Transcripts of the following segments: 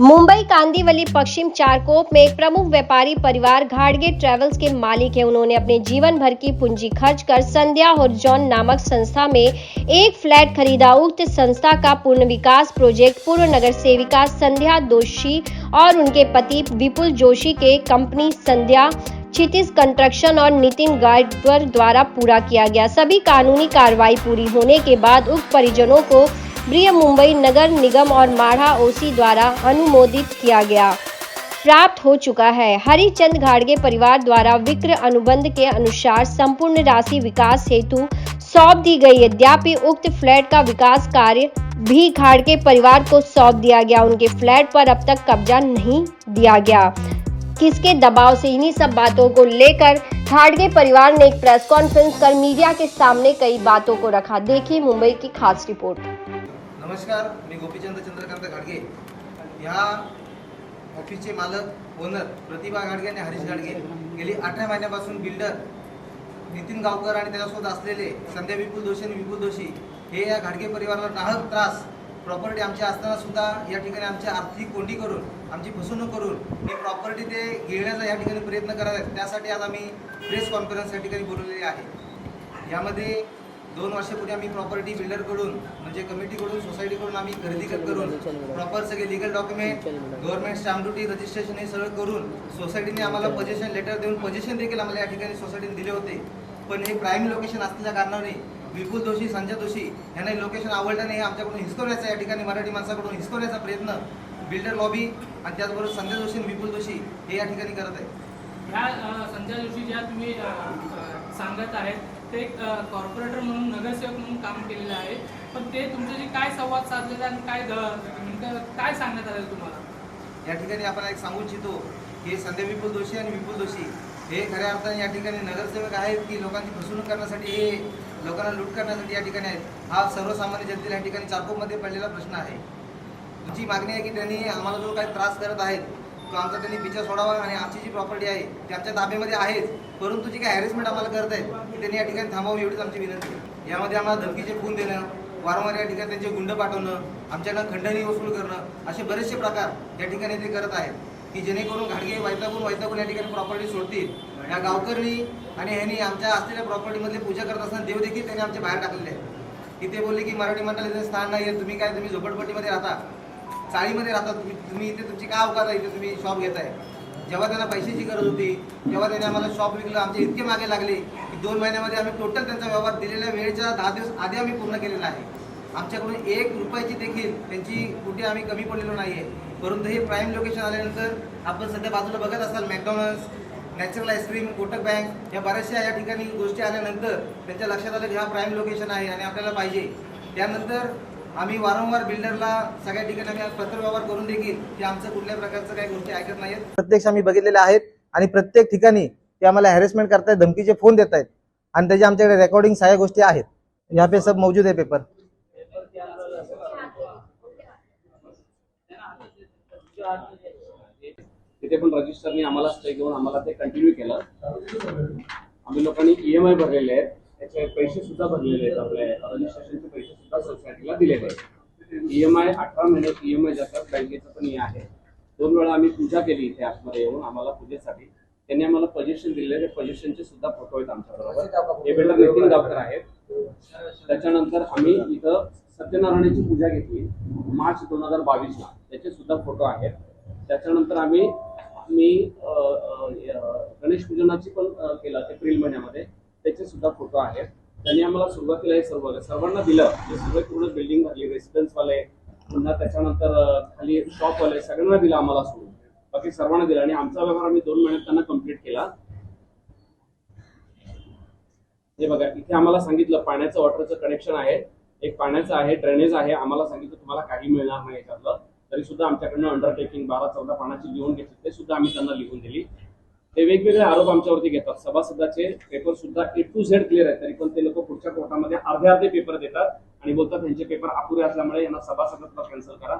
मुंबई कांदिवली पश्चिम चारकोप में एक प्रमुख व्यापारी परिवार घाटगे ट्रेवल्स के मालिक है। उन्होंने अपने जीवन भर की पूंजी खर्च कर संध्या हॉरिजॉन नामक संस्था में एक फ्लैट खरीदा। उक्त संस्था का पूर्ण विकास प्रोजेक्ट पूर्व नगर सेविका संध्या जोशी और उनके पति विपुल जोशी के कंपनी संध्या क्षितिज कंस्ट्रक्शन और नितिन गायकवाड़ द्वारा पूरा किया गया। सभी कानूनी कार्रवाई पूरी होने के बाद उक्त परिजनों को ब्रिय मुंबई नगर निगम और माढ़ा ओसी द्वारा अनुमोदित किया गया प्राप्त हो चुका है। हरिचंद घाटगे परिवार द्वारा विक्रय अनुबंध के अनुसार संपूर्ण राशि विकास हेतु सौंप दी गई। यद्यपि उक्त फ्लैट का विकास कार्य भी घाटगे परिवार को सौंप दिया गया। उनके फ्लैट पर अब तक कब्जा नहीं दिया गया। किसके दबाव से? इन्हीं सब बातों को लेकर घाटगे परिवार ने एक प्रेस कॉन्फ्रेंस कर मीडिया के सामने कई बातों को रखा। देखिए मुंबई की खास रिपोर्ट। नमस्कार, मी गोपीचंद चंद्रकांत घाटगे, ह्या ऑफिसचे मालक ओनर प्रतिभा घाटगे आणि हरीश घाटगे गेली 18 महिन्यापासून बिल्डर नितीन गावकर आणि त्याच्यासोबत असलेले संध्या विपुल जोशी आणि विपुल जोशी हे या घाटगे परिवाराला नाहक त्रास, प्रॉपर्टी आमची असताना सुद्धा या ठिकाणी आमची आर्थिक कोंडी करून, आमची फसवणूक करून ही प्रॉपर्टी ते घेण्याचा या ठिकाणी प्रयत्न करत आहेत। त्यासाठी आज आम्ही प्रेस कॉन्फरन्स या ठिकाणी बोलवलेली आहे। यामध्ये 2 वर्षापूर्वी आम्ही प्रॉपर्टी बिल्डरकडून म्हणजे कमिटीकडून सोसायटीकडून आम्ही खरेदी करून प्रॉपर सगळे legal document, government stamp duty, registration हे सगळं करून सोसायटीने आम्हाला पोझिशन लेटर देऊन पोझिशन देखील आम्हाला या ठिकाणी सोसायटीने दिले होते। पण हे प्राईम लोकेशन असलेल्या कारणाने विपुल जोशी, संजय जोशी यांना लोकेशन आवडलं नाही। आमच्याकडून हिसकवण्याचा या ठिकाणी मराठी माणसाकडून हिसकवण्याचा प्रयत्न बिल्डर लॉबी आणि त्याचबरोबर संजय जोशी आणि विपुल जोशी हे या ठिकाणी करत आहेत। ह्या संजय जोशी ज्या तुम्ही सांगत आहेत ते कॉर्पोरेटर म्हणून, नगरसेवक म्हणून काम केलेलं आहे, पण ते तुमच्याशी काय संवाद साधलेला आणि काय सांगण्यात आलं तुम्हाला? या ठिकाणी आपण एक सांगू इच्छितो की संजय विपुल जोशी आणि विपुल जोशी हे खऱ्या अर्थाने या ठिकाणी नगरसेवक आहेत की लोकांची फसवणूक करण्यासाठी, हे लोकांना लूट करण्यासाठी या ठिकाणी आहेत। हा सर्वसामान्य जनतेला या ठिकाणी चारकोपमध्ये पडलेला प्रश्न आहे। तुमची मागणी आहे की त्यांनी आम्हाला जो काही त्रास करत आहेत तो आमचा त्यांनी पिछा सोडावा आणि आमची जी प्रॉपर्टी आहे ती आमच्या ताब्यामध्ये आहेच, परंतु जी काही हॅरेसमेंट आम्हाला करत आहेत ती त्यांनी या ठिकाणी थांबावी एवढीच आमची विनंती आहे। यामध्ये आम्हाला धमकीचे फोन देणं, वारंवार या ठिकाणी त्यांचे गुंड पाठवणं, आमच्याकडनं खंडणी वसूल करणं, असे बरेचसे प्रकार या ठिकाणी ते करत आहेत की जेणेकरून घाटगे वैतागून या ठिकाणी प्रॉपर्टी सोडतील। या गावकरी आणि ह्यांनी आमच्या असलेल्या प्रॉपर्टीमधले पूजा करत असताना देव देखील त्यांनी आमच्या बाहेर टाकलेले आहे की ते बोलले की मराठी मंडळाचं स्थान नाही आहे, तुम्ही झोपडपट्टीमध्ये राहता, चाळीमध्ये राहता, तुम्ही इथे तुमची काय अवकात आहे, इथे तुम्ही शॉप घेताय। जेव्हा त्यांना पैशाची गरज होती तेव्हा त्यांनी आम्हाला शॉप विकलं। आमचे इतके मागे लागले की 2 महिन्यामध्ये आम्ही टोटल त्यांचा व्यवहार दिलेल्या वेळेच्या 10 दिवस आधी आम्ही पूर्ण केलेला आहे। आमच्याकडून 1 रुपयाची देखील त्यांची कुठे आम्ही कमी पडलेलो नाही आहे। परंतु हे प्राईम लोकेशन आल्यानंतर आपण सध्या बाजूला बघत असाल McDonald's, natural ice cream, Kotak bank या बऱ्याचशा या ठिकाणी गोष्टी आल्यानंतर त्यांच्या लक्षात आलं की हा प्राईम लोकेशन आहे आणि आपल्याला पाहिजे। त्यानंतर आम्ही वारंवार बिल्डरला सगळ्या ठिकाणी आम्ही पत्रव्यवहार करून देखील की आमचं कुठल्या प्रकारचं काही गोष्टी ऐकत नाहीत। प्रत्यक्ष आम्ही बघितलेल्या आहेत आणि प्रत्येक ठिकाणी ते आम्हाला हॅरेसमेंट करतायत, धमकीचे फोन देत आहेत आणि त्याच्या आमच्याकडे रेकॉर्डिंग सगळ्या गोष्टी आहेत। यहाँ पे सब मौजूद है पेपर। तिथे पण रजिस्टरने आम्हाला स्टे घेऊन आम्हाला ते कंटिन्यू केलं। आम्ही लोकांनी EMI भरलेले आहेत, त्याचे पैसे सुद्धा भरलेले आहेत, आपले रजिस्ट्रेशनचे पैसे सुद्धा सोसायटीला दिलेले आहेत। EMI 18 महिन्याचे EMI जातात, बँकेचं पण आहे। 2 वेळा आम्ही पूजा केली इथे आतमध्ये येऊन आम्हाला पूजेसाठी, त्यांनी आम्हाला पोझिशन दिलेले, पोझिशनचे सुद्धा फोटो आहेत आमच्याबरोबर। हे बिल्डर नितीन गावकर आहेत। त्याच्यानंतर आम्ही इथं सत्यनारायणाची पूजा घेतली मार्च 2022ला, त्याचे सुद्धा फोटो आहेत। त्याच्यानंतर आम्ही गणेश पूजनाची पण केलं एप्रिल महिन्यामध्ये, त्याचे सुद्धा फोटो आहेत। त्यांनी आम्हाला सुरुवातीला हे सर्वांना दिलं, हे सगळे पूर्ण बिल्डिंग भरली, रेसिडेन्सवाले, पुन्हा त्याच्यानंतर खाली शॉपवाले सगळ्यांना दिलं आम्हाला सोडून, बाकी सर्वांना दिलं आणि आमचा व्यवहार आम्ही 2 महिन्यात त्यांना कम्प्लीट केला। हे बघा इथे आम्हाला सांगितलं पाण्याचं, वॉटरचं कनेक्शन आहे, एक पाण्याचं आहे, ड्रेनेज आहे। आम्हाला सांगितलं तुम्हाला काही मिळणार नाही याच्यातलं, तरी सुद्धा आमच्याकडनं अंडरटेकिंग 12-14 पानाची लिहून घेतली, ते सुद्धा आम्ही त्यांना लिहून दिली। ते वेगवेगळे आरोप आमच्यावरती घेतात, सभासदाचे पेपर सुद्धा A to Z क्लिअर आहे, तरी पण ते लोक पुढच्या कोर्टामध्ये अर्धे पेपर देतात आणि बोलतात त्यांचे पेपर अपुरे असल्यामुळे यांना सभासदत्व कॅन्सल करा।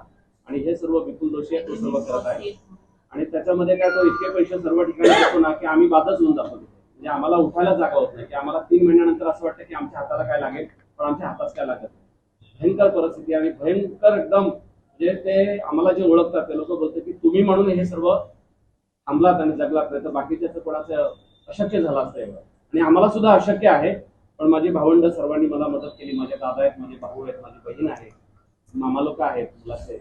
आणि हे सर्व विपुल जोशी तो सर्व करत आहे आणि त्याच्यामध्ये काय तो इतके पैसे सर्व ठिकाणी देतो ना की आम्ही बादच होऊन जातो। म्हणजे आम्हाला उठायला जागा होत नाही की आम्हाला 3 महिन्यानंतर असं वाटतं की आमच्या हाताला काय लागेल, पण आमच्या हातात काय लागत। भयंकर परिस्थिती आणि भयंकर एकदम जे ते आम्हाला जे ओळखतात ते लोक बोलतात की तुम्ही म्हणून हे सर्व थांबलात आणि जगलात, नाही तर बाकीच्याचं कोणाचं अशक्य झालं असतं एवढं. आणि आम्हाला सुद्धा अशक्य आहे, पण माझी भावंड सर्वांनी मला मदत केली. माझे दादा आहेत, माझे भाऊ आहेत, माझी बहीण आहे, मामा लोक आहेत मुलाचे,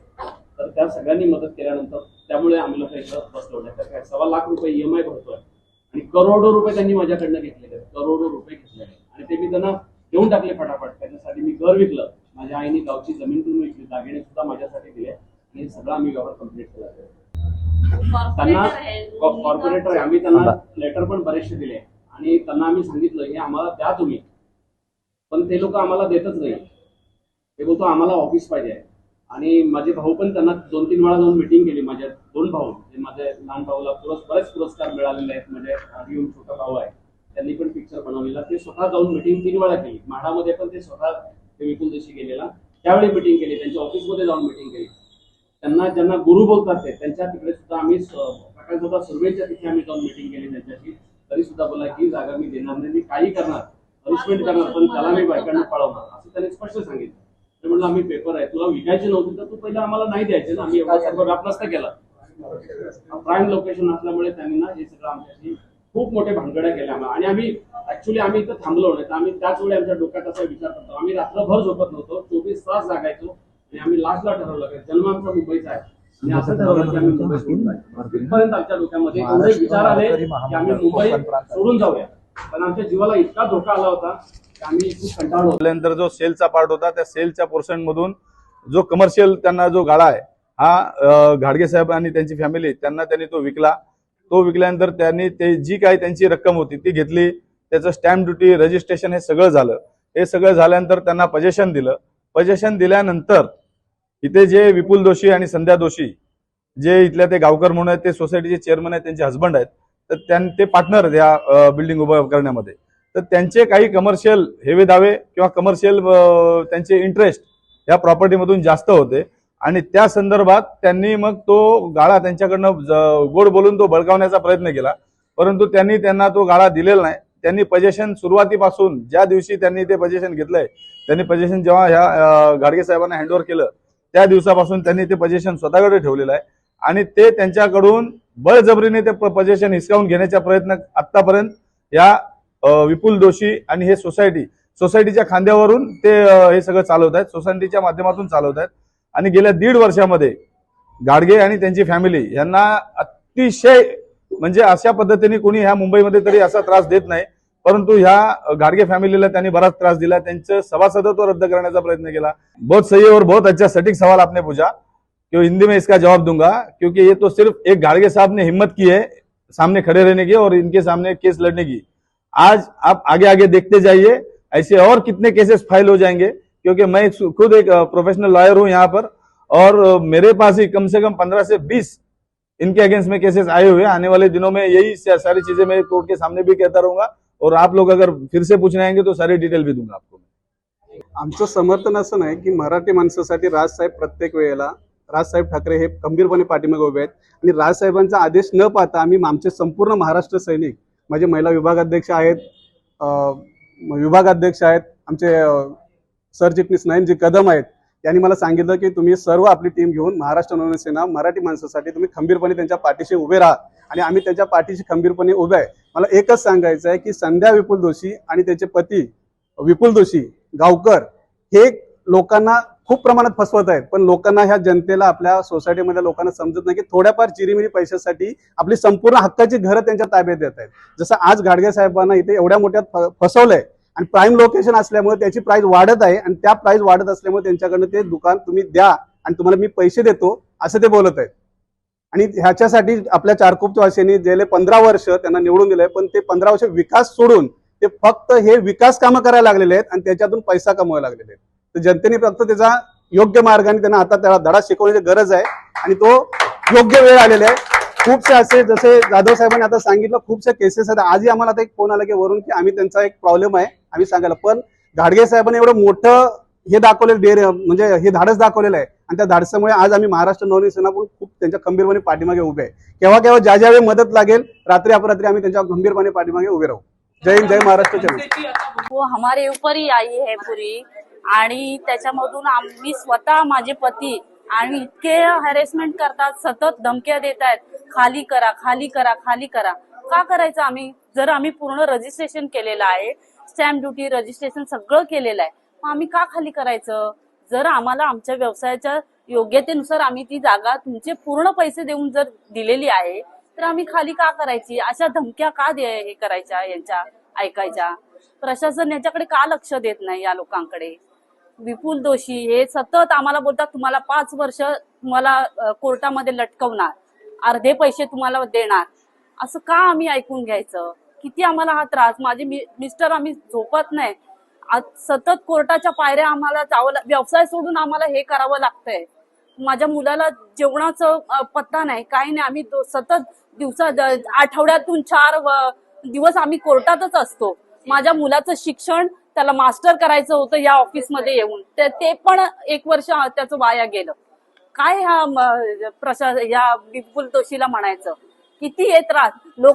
तर त्या सगळ्यांनी मदत केल्यानंतर त्यामुळे आम्ही लोक इथं बसलो. नाही तर काय, ₹1.25 लाख EMI भरतोय आणि करोडो रुपये त्यांनी माझ्याकडनं घेतलेले आहेत, करोडो रुपये घेतलेले. आणि ते मी त्यांना देऊन टाकले फटाफट. त्याच्यासाठी मी घर विकलं, माझ्या आईने गावची जमीन पण विकली, दागिने सुद्धा माझ्यासाठी दिले आणि हे सगळं आम्ही व्यवहार कम्प्लीट केला. त्यांना कॉर्पोरेटर आहे, आम्ही त्यांना लेटर पण बरेचसे दिले आणि त्यांना आम्ही सांगितलं हे आम्हाला द्या तुम्ही, पण ते लोक आम्हाला देतच नाही. ते बोलतो आम्हाला ऑफिस पाहिजे. आणि माझे भाऊ पण त्यांना 2-3 वेळा जाऊन मिटिंग केली. माझे 2 भाऊ, माझ्या लहान भाऊला बरेच पुरस्कार मिळालेले आहेत, म्हणजे हरिओम छोटा भाऊ आहे, त्यांनी पण पिक्चर बनवलेला. ते स्वतः जाऊन मिटिंग 3 वेळा केली. म्हाडामध्ये पण ते स्वतः विपुल जोशी गेलेला, त्यावेळी मिटिंग केली, त्यांच्या ऑफिसमध्ये जाऊन मिटिंग केली. त्यांना ज्यांना गुरु बोलतात ते त्यांच्या तिकडे सुद्धा आम्ही सकाळी सुद्धा सर्वेच्या तिथे आम्ही जाऊन मिटिंग केली त्यांच्याशी. तरी सुद्धा बोला ही जागा मी देणार नाही, मी काही करणार, पनिशमेंट करणार, पण त्याला मी बायकांना पळवणार, असं त्यांनी स्पष्ट सांगितलं. ते म्हणलं आम्ही पेपर आहे, तुला विकायचे नव्हते तर तू पहिला आम्हाला नाही द्यायचे ना, आम्ही एवढा सर्व व्याप नसता केला. प्राईम लोकेशन असल्यामुळे त्यांनी ना हे सगळं आमच्याशी खूप मोठे भानगड्या केल्या. आणि आम्ही आम्ही इथं थांबलो नाही तर आम्ही त्याच वेळी आमच्या डोक्यात असा विचार करतो. आम्ही रात्रभर झोपत नव्हतो, 24 तास जागायचो आणि आम्ही लास्टला ठरवलं की जन्म आमचा मुंबईचा आहे आणि असं ठरवलं की आम्ही मुंबई सोडून जायचं. इथपर्यंत आमच्या डोक्यामध्ये एवढे विचार आले की आम्ही मुंबई सोडून जाऊया, पण आमच्या जीवाला इतका धोका आला होता की आम्ही खूप कंटाळलो. त्यानंतर जो सेलचा पार्ट होता त्या सेलच्या पोर्शन मधून जो कमर्शियल त्यांना जो गाळा आहे हा घाडगे साहेब आणि त्यांची फॅमिली त्यांनी तो विकला. तो विकल्यानंतर त्यांनी ते जी काही त्यांची रक्कम होती ती घेतली, त्याचं स्टॅम्प ड्युटी रजिस्ट्रेशन हे सगळं झालं. हे सगळं झाल्यानंतर त्यांना पजेशन दिलं. पजेशन दिल्यानंतर इथे जे विपुल जोशी आणि संध्या जोशी जे इथल्या ते गावकर म्हणून आहेत, ते सोसायटीचे चेअरमन आहेत, त्यांचे हसबंड आहेत, तर ते पार्टनर आहेत या बिल्डिंग उभं करण्यामध्ये. तर त्यांचे काही कमर्शियल हेवे दावे किंवा कमर्शियल त्यांचे इंटरेस्ट या प्रॉपर्टीमधून जास्त होते आणि त्या संदर्भात त्यांनी मग तो गाळा त्यांच्याकडनं गोड बोलून तो बळकावण्याचा प्रयत्न केला, परंतु त्यांना तो गाळा दिलेला नाही. त्यांनी पजेशन सुरुवातीपासून ज्या दिवशी त्यांनी ते पजेशन घेतलंय, त्यांनी पजेशन जेव्हा ह्या घाडगे साहेबांना हँडओव्हर केलं त्या दिवसापासून त्यांनी ते पजेशन स्वतःकडे ठेवलेलं आहे आणि ते त्यांच्याकडून बळजबरीने ते पजेशन हिसकावून घेण्याचा प्रयत्न आतापर्यंत या विपुल जोशी आणि हे सोसायटीच्या खांद्यावरून ते हे सगळं चालवत आहेत, सोसायटीच्या माध्यमातून चालवत आहेत. आणि गेल्या 1.5 वर्षामध्ये घाडगे आणि त्यांची फॅमिली यांना अतिशय म्हणजे अशा पद्धतीने कोणी ह्या मुंबईमध्ये तरी असा त्रास देत नाही, परंतु ह्या घाडगे फॅमिलीला त्यांनी बराच त्रास दिला. त्यांचं सभासदत्व रद्द करण्याचा प्रयत्न केला. बहुत सही और बहुत अच्छा सटीक सवाल आपने पूछा, क्यों हिंदी में इसका जवाब दूंगा, क्योंकि ये तो सिर्फ एक घाडगे साहब ने हिम्मत की है सामने खड़े रहने की और इनके सामने केस लड़ने की. आज आप आगे आगे देखते जाइए, ऐसे और कितने केसेस फाइल हो जाएंगे, क्योंकि मैं खुद एक प्रोफेशनल लॉयर हूं यहाँ पर और मेरे पास ही कम से कम 15 से 20 इनके अगेंस्ट में केसेस आए हुए. आने वाले दिनों में यही सारी चीजें मैं कोर्ट के सामने भी कहता रहूंगा और आप लोग अगर फिर से पूछने आएंगे तो सारी डिटेल भी दूंगा आपको. आमचं समर्थन असं नाही की मराठी माणसासाठी राजसाहेब प्रत्येक वेळेला राजसाहेब ठाकरे हे खंबीरपणे पाठीमागे उभे आहेत आणि राजसाहेबांचा आदेश न पाहता आम्ही आमचे संपूर्ण महाराष्ट्र सैनिक, माझे महिला विभागाध्यक्ष आहेत, आमचे सरचिटणीस नयनजी कदम आहेत, यांनी मला सांगितलं की तुम्ही सर्व आपली टीम घेऊन महाराष्ट्र नवनिर्माण सेना मराठी माणसासाठी तुम्ही खंबीरपणे त्यांच्या पाठीशी उभे राहा आणि आम्ही त्यांच्या पाठीशी खंबीरपणे उभे आहे. मला एकच सांगायचं आहे की संध्या विपुल जोशी आणि त्याचे पती विपुल जोशी गावकर हे लोकांना खूप प्रमाणात फसवत आहेत, पण लोकांना ह्या जनतेला आपल्या सोसायटीमधल्या लोकांना समजत नाही की थोड्याफार चिरीमिरी पैशासाठी आपली संपूर्ण हक्काची घरं त्यांच्या ताब्यात देत आहेत. जसं आज घाडगे साहेबांना इथे एवढ्या मोठ्यात फसवलंय आणि प्राईम लोकेशन असल्यामुळे त्याची प्राइस वाढत आहे आणि त्या प्राइस वाढत असल्यामुळे त्यांच्याकडनं ते दुकान तुम्ही द्या आणि तुम्हाला मी पैसे देतो असं ते बोलत आहेत. आणि ह्याच्यासाठी आपल्या चारकोपवासियांनी गेले 15 वर्ष त्यांना निवडून दिलंय, पण ते 15 वर्ष विकास सोडून ते फक्त हे विकास कामं करायला लागलेले आहेत आणि त्याच्यातून पैसा कमवायला लागलेले आहेत. तर जनतेने फक्त त्याचा योग्य मार्गाने त्यांना आता त्याला धडा शिकवण्याची गरज आहे आणि तो योग्य वेळ आलेला आहे. खूपसे असे जसे जाधव साहेबांनी आता सांगितलं खूपसे केसेस आहेत. आजही आम्हाला आता एक फोन आला की वरून की आम्ही त्यांचा एक प्रॉब्लेम आहे आम्ही सांगायला, पण घाडगे साहेबांनी एवढं मोठं हे दाखवलेलं म्हणजे हे धाडस दाखवलेलं आहे आणि त्या धाडसामुळे आज आम्ही महाराष्ट्र नवनिर्माण सेना पण खूप त्यांच्या खंबीरपणे पाठीमागे उभे आहे. केव्हा केव्हा ज्या ज्यावेळी मदत लागेल रात्री अपरात्री आम्ही त्यांच्या खंबीरपणे पाठीमागे उभे राहू. जय हिंद, जय महाराष्ट्र. वो हमारे ऊपर ही आई है पूरी आणि त्याच्यामधून आम्ही स्वतः माझे पती आणि इतके हॅरेसमेंट करतात, सतत धमक्या देत आहेत, खाली करा, खाली करा, खाली करा. का करायचं आम्ही? जर आम्ही पूर्ण रजिस्ट्रेशन केलेलं आहे, स्टॅम्प ड्युटी रजिस्ट्रेशन सगळं केलेलं आहे, मग आम्ही का खाली करायचं? जर आम्हाला आमच्या व्यवसायाच्या योग्यतेनुसार आम्ही ती जागा तुमचे पूर्ण पैसे देऊन जर दिलेली आहे, तर आम्ही खाली का करायची? अशा धमक्या का हे करायच्या, यांच्या ऐकायच्या? प्रशासन याच्याकडे का लक्ष देत नाही या लोकांकडे? विपुल दोषी हे सतत आम्हाला बोलतात, तुम्हाला 5 वर्ष तुम्हाला कोर्टामध्ये लटकवणार, अर्धे पैसे तुम्हाला देणार. असं का आम्ही ऐकून घ्यायचं? किती आम्हाला हा त्रास. माझे मिस्टर, आम्ही झोपत नाही, सतत कोर्टाच्या पायऱ्या आम्हाला जावं, व्यवसाय सोडून आम्हाला हे करावं लागतंय. माझ्या मुलाला जेवणाचं पत्ता नाही, काही नाही. आम्ही सतत आठवड्यातून 4 दिवस आम्ही कोर्टातच असतो. माझ्या मुलाचं शिक्षण, त्याला मास्टर करायचं होतं या ऑफिसमध्ये येऊन, ते पण 1 वर्ष त्याचं वाया गेलं. काय या विपुल दोषीला म्हणायचं? किती हे त्रास.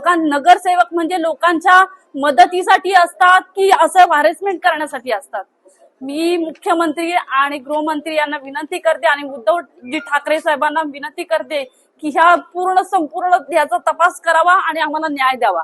नगरसेवक म्हणजे लोकांच्या मदतीसाठी असतात की असं हॅरेसमेंट करण्यासाठी असतात? मी मुख्यमंत्री आणि गृहमंत्री यांना विनंती करते आणि उद्धवजी ठाकरे साहेबांना विनंती करते की ह्या संपूर्ण याचा तपास करावा आणि आम्हाला न्याय द्यावा.